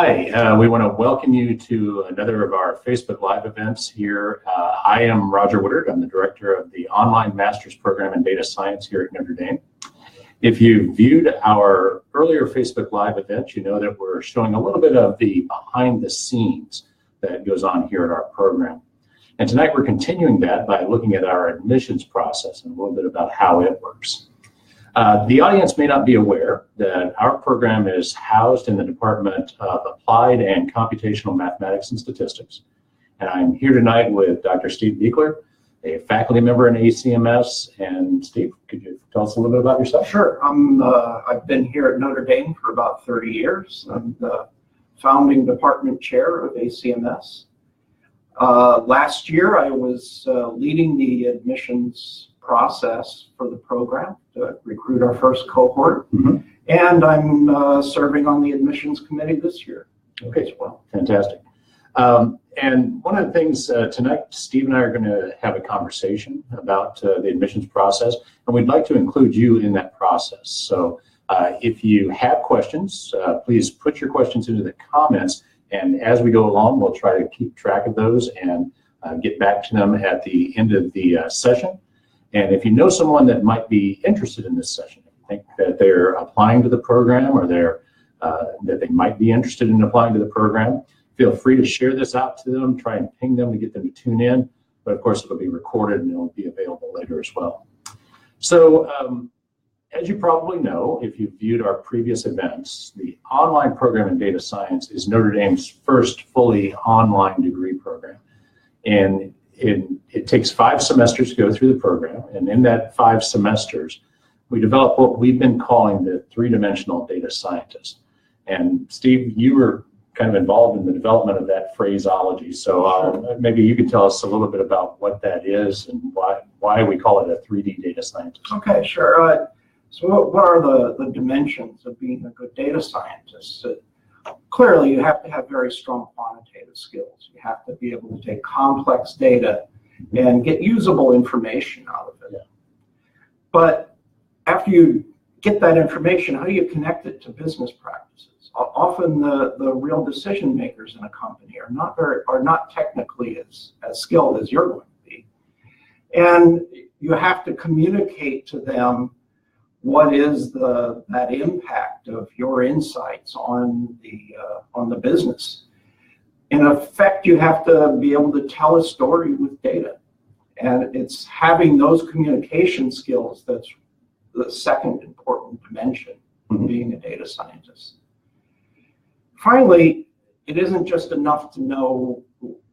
Hi, we want to welcome you to another of our Facebook Live events here. I am Roger Woodard. I'm the director of the Online Master's Program in Data Science here at Notre Dame. If you viewed our earlier Facebook Live event, you know that we're showing a little bit of the behind the scenes that goes on here at our program. And tonight we're continuing that by looking at our admissions process and a little bit about how it works. The audience may not be aware that our program is housed in the Department of Applied and Computational Mathematics and Statistics. And I'm here tonight with Dr. Steve Buechler, a faculty member in ACMS. And Steve, could you tell us a little bit about yourself? Sure. I've been here at Notre Dame for about 30 years. I'm the founding department chair of ACMS. Last year, I was leading the admissions process for the program to recruit our first cohort, and I'm serving on the admissions committee this year. Okay, as well. Fantastic. And one of the things tonight, Steve and I are going to have a conversation about the admissions process, and we'd like to include you in that process. So if you have questions, please put your questions into the comments, and as we go along, we'll try to keep track of those and get back to them at the end of the session. And if you know someone that might be interested in this session, if you think that they're applying to the program or that they might be interested in applying to the program, feel free to share this out to them, try and ping them to get them to tune in. But of course, it'll be recorded and it'll be available later as well. So as you probably know, if you've viewed our previous events, the online program in data science is Notre Dame's first fully online degree program. And it takes 5 semesters to go through the program, and in that 5 semesters, we develop what we've been calling the 3-dimensional data scientist. And Steve, you were kind of involved in the development of that phraseology, so maybe you could tell us a little bit about what that is and why we call it a 3D data scientist. Okay, sure. So what are the dimensions of being a good data scientist? Clearly, you have to have very strong quantitative skills. You have to be able to take complex data and get usable information out of it. Yeah. But after you get that information, how do you connect it to business practices? Often the real decision makers in a company are not technically as skilled as you're going to be. And you have to communicate to them what is that impact of your insights on the business. In effect, you have to be able to tell a story with data, and it's having those communication skills that's the second important dimension of being a data scientist. Finally, it isn't just enough to know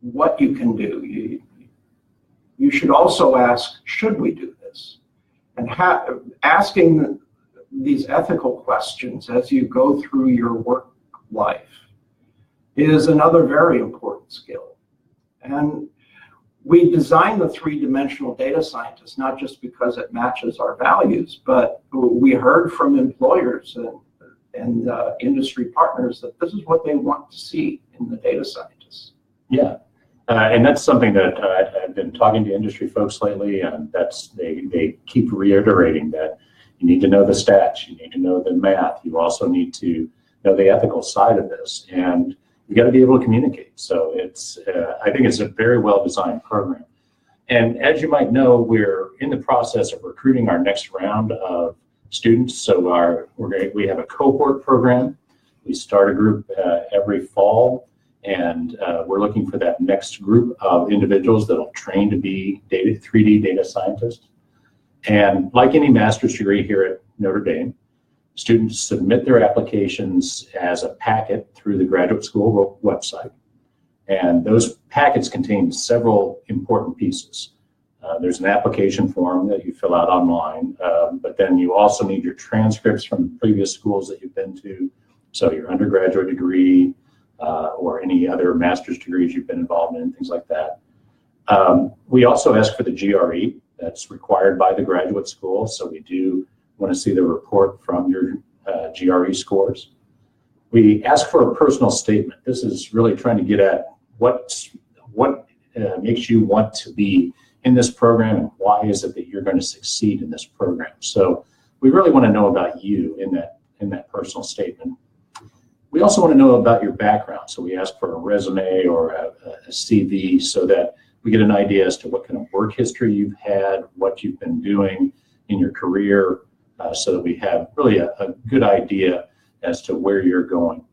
what you can do. You should also ask, should we do this? And asking these ethical questions as you go through your work life is another very important skill. And we designed the 3-dimensional data scientist not just because it matches our values, but we heard from employers and industry partners that this is what they want to see in the data scientists. Yeah. And that's something that I've been talking to industry folks lately, and they keep reiterating that you need to know the stats, you need to know the math, you also need to know the ethical side of this, and you got to be able to communicate. So I think it's a very well-designed program. And as you might know, we're in the process of recruiting our next round of students. So we have a cohort program. We start a group every fall. And we're looking for that next group of individuals that will train to be 3D data scientists. And like any master's degree here at Notre Dame, students submit their applications as a packet through the graduate school website. And those packets contain several important pieces. There's an application form that you fill out online, but then you also need your transcripts from previous schools that you've been to, so your undergraduate degree, or any other master's degrees you've been involved in, things like that. We also ask for the GRE. That's required by the graduate school, so we do want to see the report from your GRE scores. We ask for a personal statement. This is really trying to get at what makes you want to be in this program and why is it that you're going to succeed in this program. So we really want to know about you in that personal statement. We also want to know about your background. So we ask for a resume or a CV so that we get an idea as to what kind of work history you've had, what you've been doing in your career, so that we have really a good idea as to where you're going.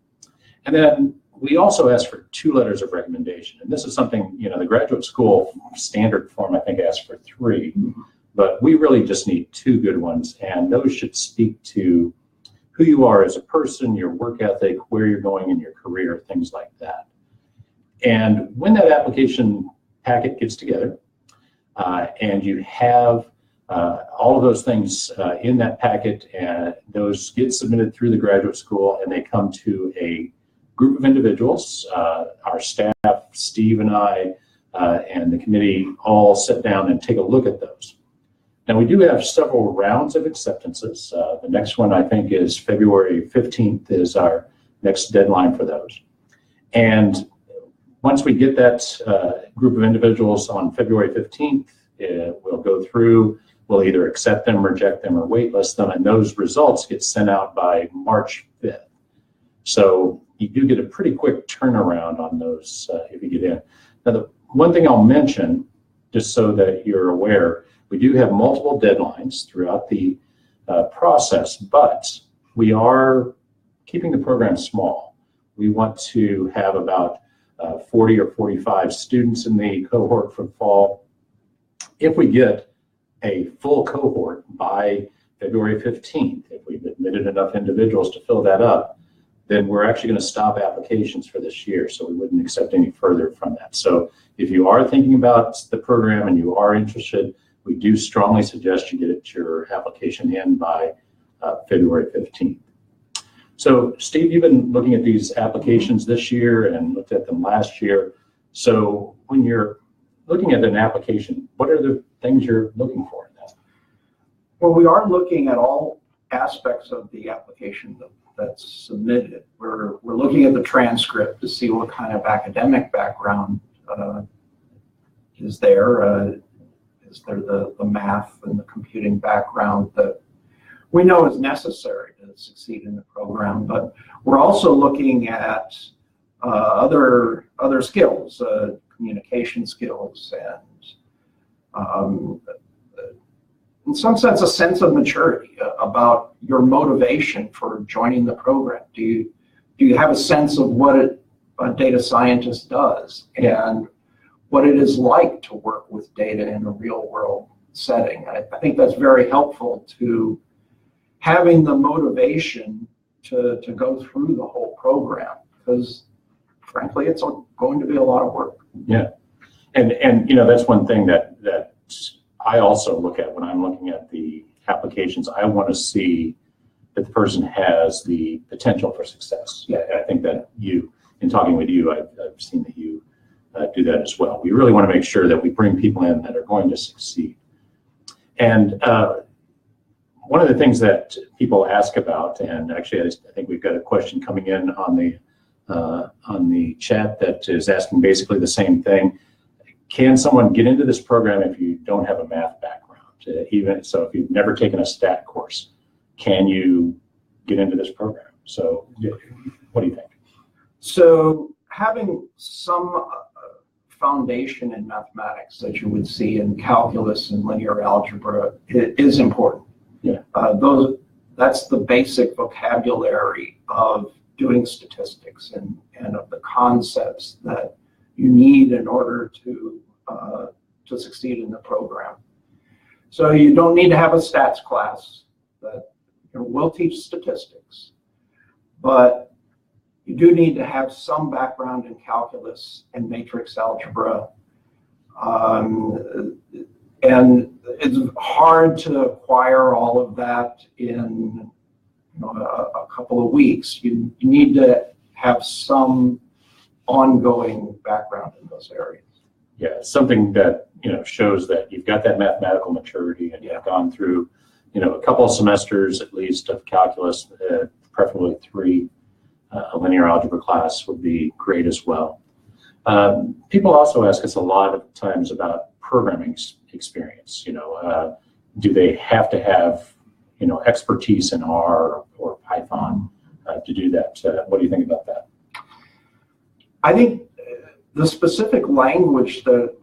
And then we also ask for 2 letters of recommendation. And this is something, the graduate school standard form, I think, asks for 3. But we really just need 2 good ones. And those should speak to who you are as a person, your work ethic, where you're going in your career, things like that. And when that application packet gets together and you have all of those things in that packet, and those get submitted through the graduate school, and they come to a group of individuals, our staff, Steve and I, and the committee all sit down and take a look at those. Now, we do have several rounds of acceptances. The next one, I think, is February 15th is our next deadline for those. And once we get that group of individuals on February 15th, we'll go through, we'll either accept them, reject them, or waitlist them, and those results get sent out by March 5th. So you do get a pretty quick turnaround on those if you get in. Now, the one thing I'll mention, just so that you're aware, we do have multiple deadlines throughout the process, but we are keeping the program small. We want to have about 40 or 45 students in the cohort for fall. If we get a full cohort by February 15th, if we've admitted enough individuals to fill that up, then we're actually going to stop applications for this year, so we wouldn't accept any further from that. So if you are thinking about the program and you are interested, we do strongly suggest you get your application in by February 15th. So Steve, you've been looking at these applications this year and looked at them last year. So when you're looking at an application, what are the things you're looking for in that? Well, we are looking at all aspects of the application that's submitted. We're looking at the transcript to see what kind of academic background is there. Is there the math and the computing background that we know is necessary to succeed in the program? But we're also looking at other skills, communication skills, and in some sense, a sense of maturity about your motivation for joining the program. Do you have a sense of what a data scientist does and what it is like to work with data in a real world setting? I think that's very helpful to having the motivation to go through the whole program, because frankly, it's going to be a lot of work. Yeah, and that's one thing that I also look at when I'm looking at the applications. I want to see that the person has the potential for success. Yeah, I think that in talking with you, I've seen that you do that as well. We really want to make sure that we bring people in that are going to succeed. And one of the things that people ask about, and actually I think we've got a question coming in on the chat that is asking basically the same thing. Can someone get into this program if you don't have a math background? Even so, if you've never taken a stat course, can you get into this program? So what do you think? So having some foundation in mathematics that you would see in calculus and linear algebra is important. Yeah. That's the basic vocabulary of doing statistics and of the concepts that you need in order to succeed in the program. So you don't need to have a stats class that will teach statistics, but you do need to have some background in calculus and matrix algebra. And it's hard to acquire all of that in a couple of weeks. You need to have some ongoing background in those areas. Yeah, something that shows that you've got that mathematical maturity and you've gone through a couple of semesters at least of calculus, preferably 3. A linear algebra class would be great as well. People also ask us a lot of times about programming experience. Do they have to have expertise in R or Python? to do that. What do you think about that? I think the specific language that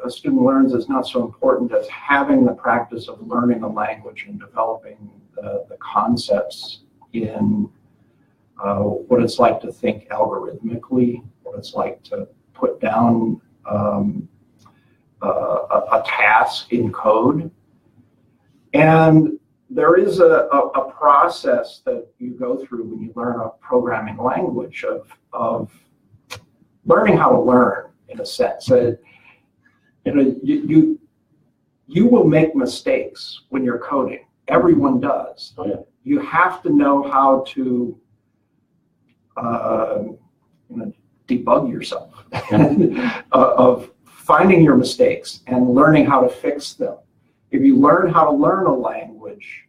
a student learns is not so important as having the practice of learning a language and developing the concepts in what it's like to think algorithmically, what it's like to put down a task in code. And there is a process that you go through when you learn a programming language of learning how to learn, in a sense. You will make mistakes when you're coding. Everyone does. Oh, yeah. You have to know how to debug yourself of finding your mistakes and learning how to fix them. If you learn how to learn a language,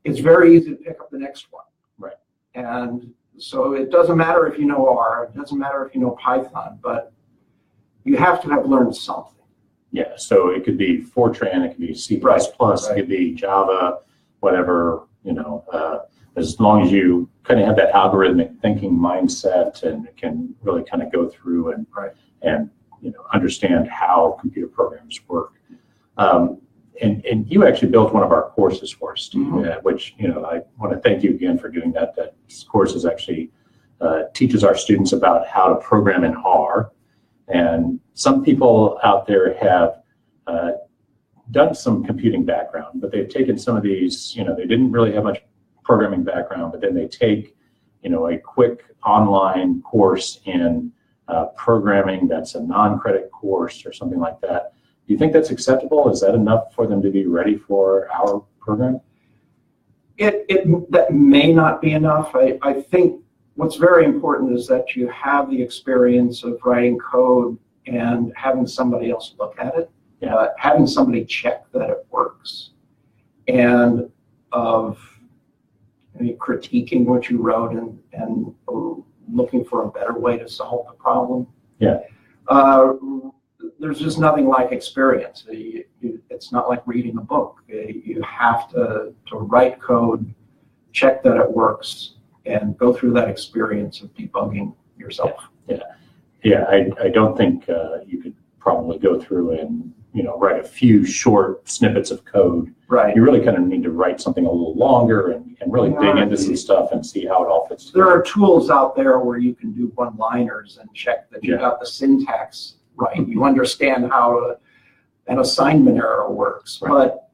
it's very easy to pick up the next one. Right. And so it doesn't matter if you know R, it doesn't matter if you know Python, but you have to have learned something. Yeah, so it could be Fortran, it could be C++, Right. It could be Java, whatever, as long as you kind of have that algorithmic thinking mindset and can really kind of go through and understand how computer programs work. And you actually built one of our courses for us, Steve, which, I want to thank you again for doing that. That course is actually teaches our students about how to program in R. And some people out there have done some computing background, but they've taken some of these, they didn't really have much programming background, but then they take, a quick online course in programming that's a non-credit course or something like that. Do you think that's acceptable? Is that enough for them to be ready for our program? That may not be enough. I think what's very important is that you have the experience of writing code and having somebody else look at it, having somebody check that it works, and of critiquing what you wrote and looking for a better way to solve the problem. Yeah. There's just nothing like experience. It's not like reading a book. You have to write code, check that it works, and go through that experience of debugging yourself. Yeah. I don't think you could probably go through and write a few short snippets of code. Right. You really kind of need to write something a little longer and really dig into some stuff and see how it all fits together. There are tools out there where you can do one-liners and check that you got the syntax right. You understand how an assignment error works, but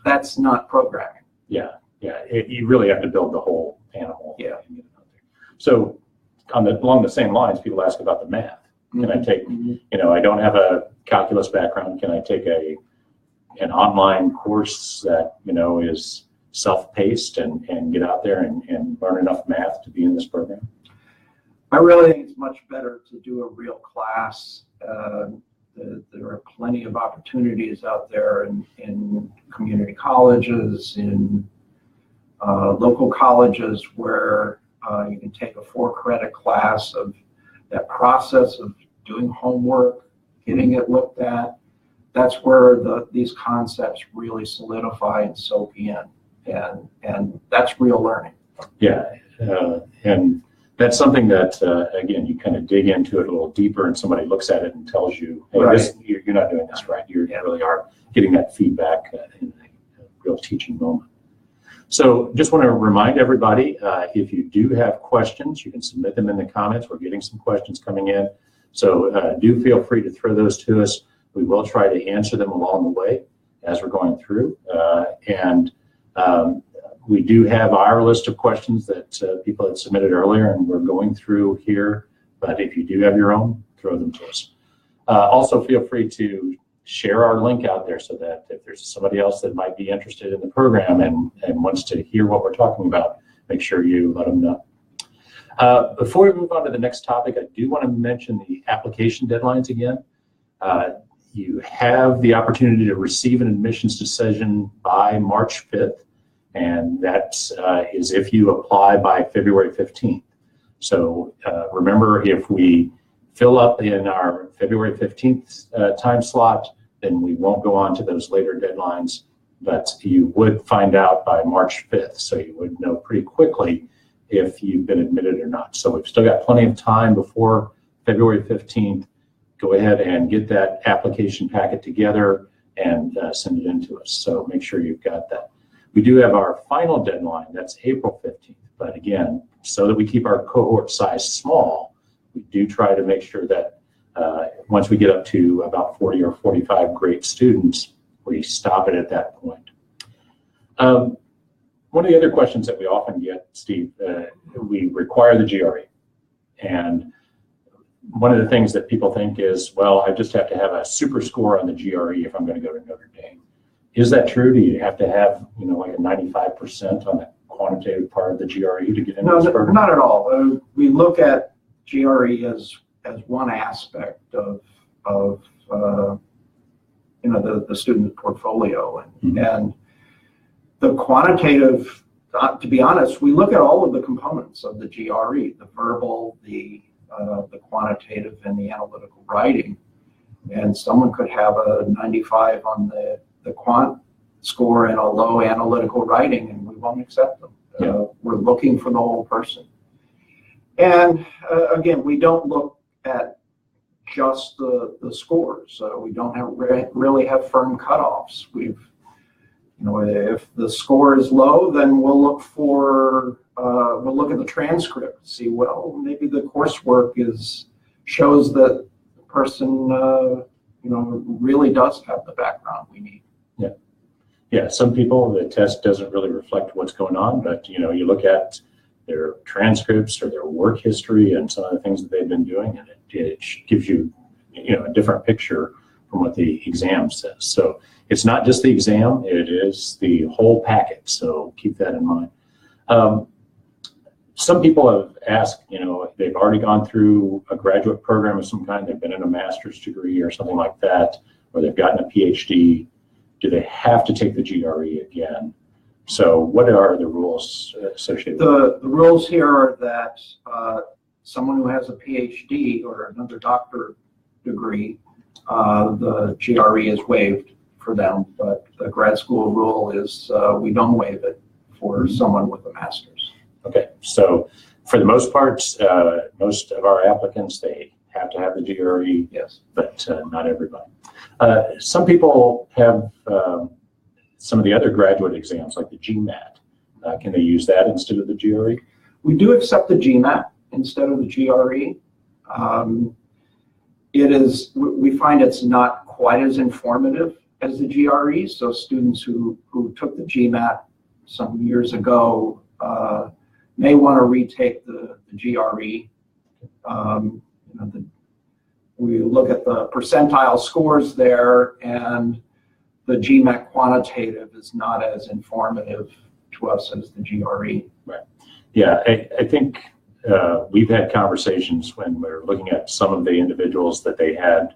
that's not programming. Yeah. You really have to build the whole animal. Yeah. So along the same lines, people ask about the math. Can I take, I don't have a calculus background. Can I take an online course that, is self-paced and get out there and learn enough math to be in this program? I really think it's much better to do a real class. There are plenty of opportunities out there in community colleges, in local colleges where you can take a 4-credit class of that process of doing homework, getting it looked at. That's where these concepts really solidify and soak in, and that's real learning. Yeah, and that's something that, again, you kind of dig into it a little deeper and somebody looks at it and tells you, hey, you're not doing this right. You really are getting that feedback in a real teaching moment. So just want to remind everybody, if you do have questions, you can submit them in the comments. We're getting some questions coming in. So do feel free to throw those to us. We will try to answer them along the way as we're going through. We do have our list of questions that people had submitted earlier, and we're going through here. But if you do have your own, throw them to us. Also, feel free to share our link out there so that if there's somebody else that might be interested in the program and wants to hear what we're talking about, make sure you let them know. Before we move on to the next topic, I do want to mention the application deadlines again. You have the opportunity to receive an admissions decision by March 5th, and that is if you apply by February 15th. So remember, if we fill up in our February 15th time slot, then we won't go on to those later deadlines, but you would find out by March 5th. So you would know pretty quickly if you've been admitted or not. So we've still got plenty of time before February 15th. Go ahead and get that application packet together and send it in to us. So make sure you've got that. We do have our final deadline, that's April 15th. But again, so that we keep our cohort size small, we do try to make sure that once we get up to about 40 or 45 great students, we stop it at that point. One of the other questions that we often get, Steve, we require the GRE. And one of the things that people think is, well, I just have to have a super score on the GRE if I'm going to go to Notre Dame. Is that true? Do you have to have, like a 95% on the quantitative part of the GRE to get into this program? Not at all. We look at GRE as one aspect of the student portfolio, and the quantitative. To be honest, we look at all of the components of the GRE: the verbal, the quantitative, and the analytical writing. And someone could have a 95 on the quant score and a low analytical writing, and we won't accept them. We're looking for the whole person. And again, we don't look at just the scores. We don't really have firm cutoffs. If the score is low, then we'll look at the transcript, see, well, maybe the coursework shows that the person really does have the background we need. Yeah, some people, the test doesn't really reflect what's going on, but you look at their transcripts or their work history and some of the things that they've been doing, and it gives you a different picture from what the exam says. So it's not just the exam, it is the whole packet, so keep that in mind. Some people have asked, they've already gone through a graduate program of some kind, they've been in a master's degree or something like that, or they've gotten a PhD. Do they have to take the GRE again? So what are the rules associated with that? The rules here are that someone who has a PhD or another doctorate degree, the GRE is waived for them, but the grad school rule is we don't waive it for someone with a master's. Okay, so for the most part, most of our applicants, they have to have the GRE, yes, but not everybody. Some people have some of the other graduate exams, like the GMAT. Can they use that instead of the GRE? We do accept the GMAT instead of the GRE. We find it's not quite as informative as the GRE, so students who took the GMAT some years ago may want to retake the GRE. We look at the percentile scores there, and the GMAT quantitative is not as informative to us as the GRE. Right. Yeah, I think we've had conversations when we're looking at some of the individuals that they had,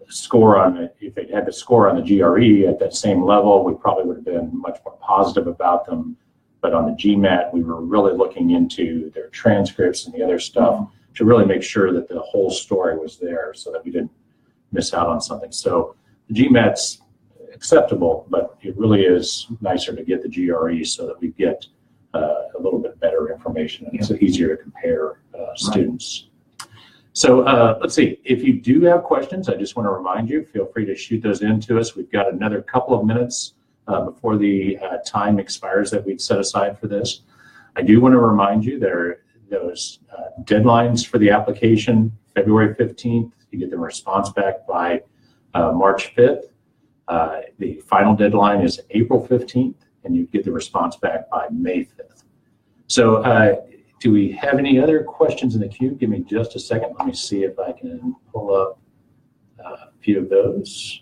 a score on it. If they'd had the score on the GRE at that same level, we probably would have been much more positive about them. But on the GMAT, we were really looking into their transcripts and the other stuff to really make sure that the whole story was there so that we didn't miss out on something. So the GMAT's acceptable, but it really is nicer to get the GRE so that we get a little bit better information, and it's easier to compare students. So let's see, if you do have questions, I just want to remind you, feel free to shoot those in to us. We've got another couple of minutes before the time expires that we'd set aside for this. I do want to remind you there are those deadlines for the application, February 15th. You get the response back by March 5th. The final deadline is April 15th, and you get the response back by May 5th. So do we have any other questions in the queue? Give me just a second. Let me see if I can pull up a few of those.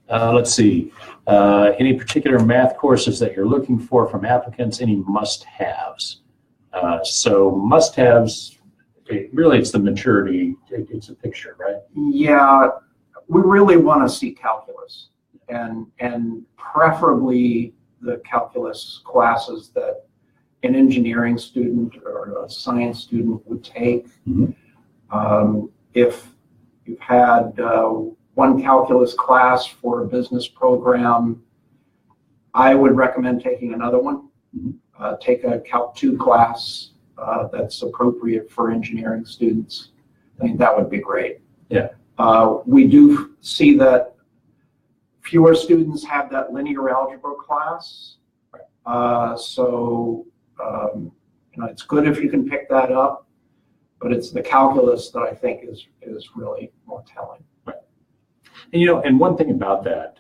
Let's see. Any particular math courses that you're looking for from applicants? Any must-haves? So must-haves, really it's the maturity. It's a picture, right? Yeah, we really want to see calculus, and preferably the calculus classes that an engineering student or a science student would take. If you've had one calculus class for a business program, I would recommend taking another one. Take a Calc 2 class that's appropriate for engineering students. I think that would be great. Yeah. We do see that fewer students have that linear algebra class. So it's good if you can pick that up, but it's the calculus that I think is really more telling. Right. And and one thing about that,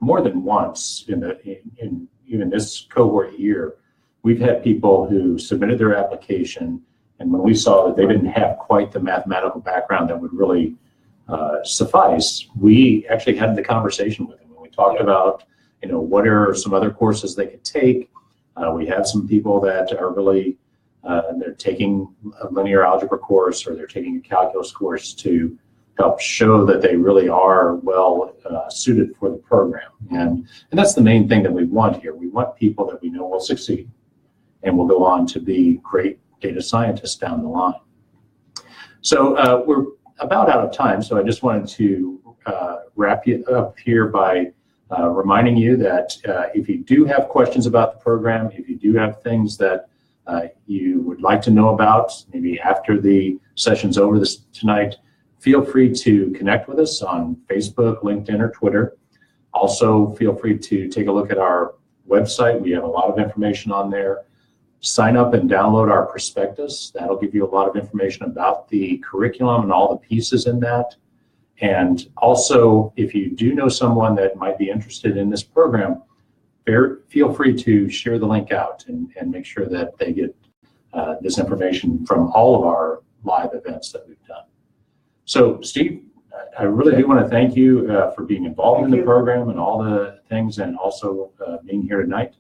more than once in even this cohort year, we've had people who submitted their application, and when we saw that they didn't have quite the mathematical background that would really suffice, we actually had the conversation with them. We talked about, what are some other courses they could take. We have some people that are really, they're taking a linear algebra course or they're taking a calculus course to help show that they really are well suited for the program. And that's the main thing that we want here. We want people that we know will succeed and will go on to be great data scientists down the line. So we're about out of time, so I just wanted to wrap you up here by reminding you that if you do have questions about the program, if you do have things that you would like to know about, maybe after the session's over tonight, feel free to connect with us on Facebook, LinkedIn, or Twitter. Also, feel free to take a look at our website. We have a lot of information on there. Sign up and download our prospectus. That'll give you a lot of information about the curriculum and all the pieces in that. And also, if you do know someone that might be interested in this program, feel free to share the link out and make sure that they get this information from all of our live events that we've done. So, Steve, I really do want to thank you for being involved in the program and all the things, and also being here tonight.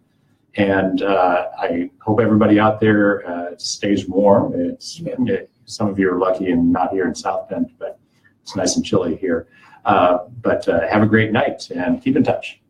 And I hope everybody out there stays warm. Some of you are lucky and not here in South Bend, but it's nice and chilly here. But have a great night and keep in touch.